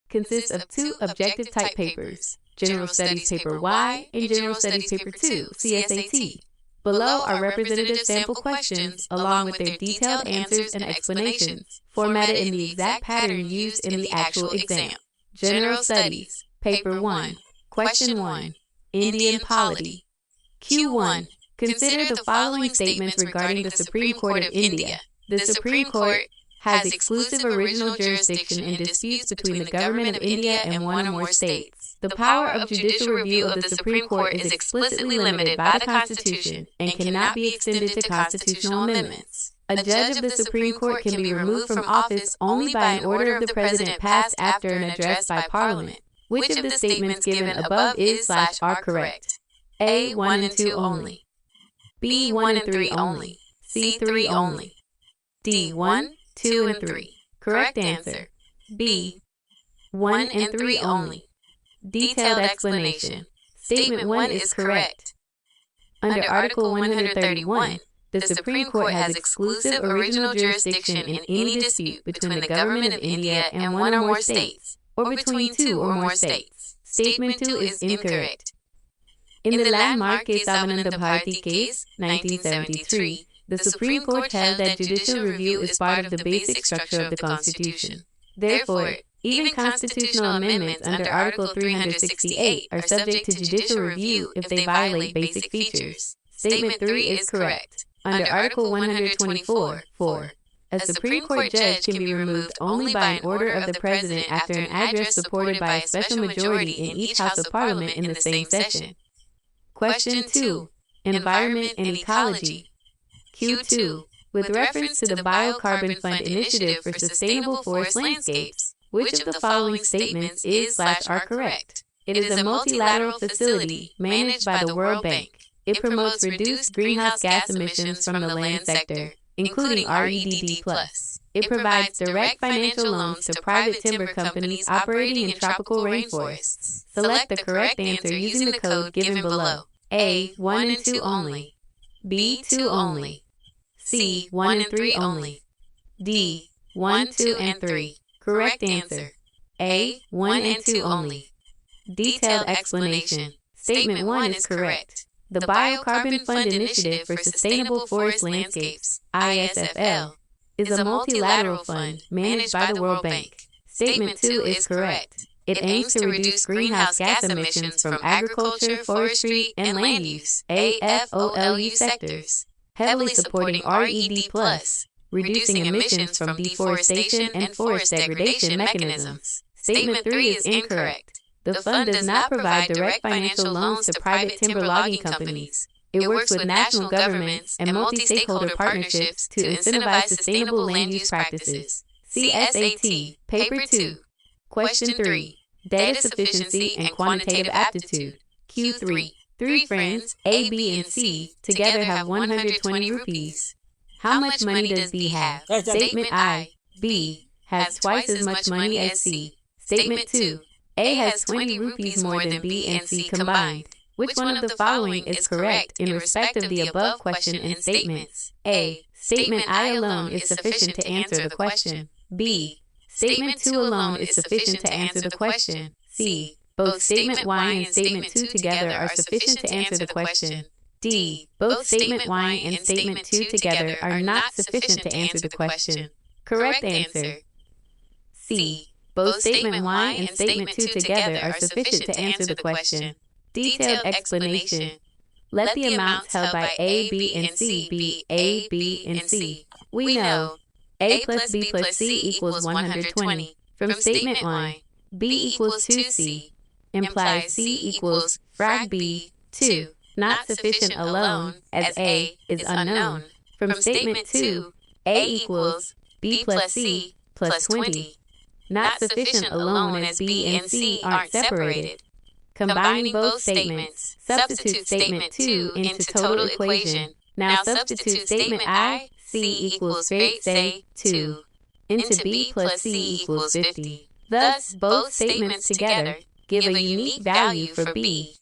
consists of two objective type papers, General Studies Paper Y and General Studies Paper 2, CSAT. Below are representative sample questions along with their detailed answers and explanations, formatted in the exact pattern used in the actual exam. General Studies, Paper 1, Question 1, Indian Polity. Q1. Consider the following statements regarding the Supreme Court of India. The Supreme Court has exclusive original jurisdiction in disputes between the government of India and one or more states. The power of judicial review of the Supreme Court is explicitly limited by the Constitution and cannot be extended to constitutional amendments. A judge of the Supreme Court can be removed from office only by an order of the President passed after an address by Parliament. Which of the statements given above is/are correct? A. 1 and 2 only. B. 1 and 3 only. C. 3 only. D. 1, 2, and 3. Correct answer. B. 1 and 3 only. Detailed explanation. Statement 1 is correct. Under Article 131, the Supreme Court has exclusive original jurisdiction in any dispute between the government of India and one or more states, or between two or more states. Statement 2 is incorrect. In the landmark Kesavananda Bharati case, 1973, the Supreme Court held that judicial review is part of the basic structure of the Constitution. Therefore, even constitutional amendments under Article 368 are subject to judicial review if they violate basic features. Statement 3 is correct. Under Article 124(4), a Supreme Court judge can be removed only by an order of the President after an address supported by a special majority in each House of Parliament in the same session. Question 2. Environment and Ecology. Q2. With reference to the Biocarbon Fund Initiative for Sustainable Forest Landscapes, which of the following statements is/are correct? It is a multilateral facility managed by the World Bank. It promotes reduced greenhouse gas emissions from the land sector, including REDD+. It provides direct financial loans to private timber companies operating in tropical rainforests. Select the correct answer using the code given below. A. 1 and 2 only. B. 2 only. C. 1 and 3 only. D. 1, 2, and 3. Correct answer. A. 1 and 2 only. Detailed explanation. Statement 1 is correct. The Biocarbon Fund Initiative for Sustainable Forest Landscapes, ISFL, is a multilateral fund managed by the World Bank. Statement 2 is correct. It aims to reduce greenhouse gas emissions from agriculture, forestry, and land use (AFOLU) sectors, heavily supporting RED+, reducing emissions from deforestation and forest degradation mechanisms. Statement 3 is incorrect. The fund does not provide direct financial loans to private timber logging companies. It works with national governments and multi-stakeholder partnerships to incentivize sustainable land use practices. CSAT, Paper 2. Question 3. Data sufficiency and quantitative aptitude. Q3. Three friends, A, B, and C, together have 120 rupees. How much money does B have? Statement I. B has twice as much money as C. Statement 2. A has 20 rupees more than B and C combined. Which one of the following is correct in respect of the above question and statements? A. Statement I alone is sufficient to answer the question. B. Statement 2 alone is sufficient to answer the question. C. Both Statement Y and Statement 2 together are sufficient to answer the question. D. Both Statement Y and Statement 2 together are not sufficient to answer the question. Correct answer. C. Both Statement Y and Statement 2 together are sufficient to answer the question. Detailed explanation. Let the amounts held by A, B, and C be A, B, and C. We know A plus B plus C equals 120. From Statement Y, B equals 2C implies C equals frag B, 2. Not sufficient alone, as A is unknown. From Statement 2, A equals B plus C plus 20. Not sufficient alone, as B and C aren't separated. Combining both statements, substitute Statement 2 into total equation. Now substitute Statement I, C equals say 2, into B plus C equals 50. Thus, both statements together give a unique value for B.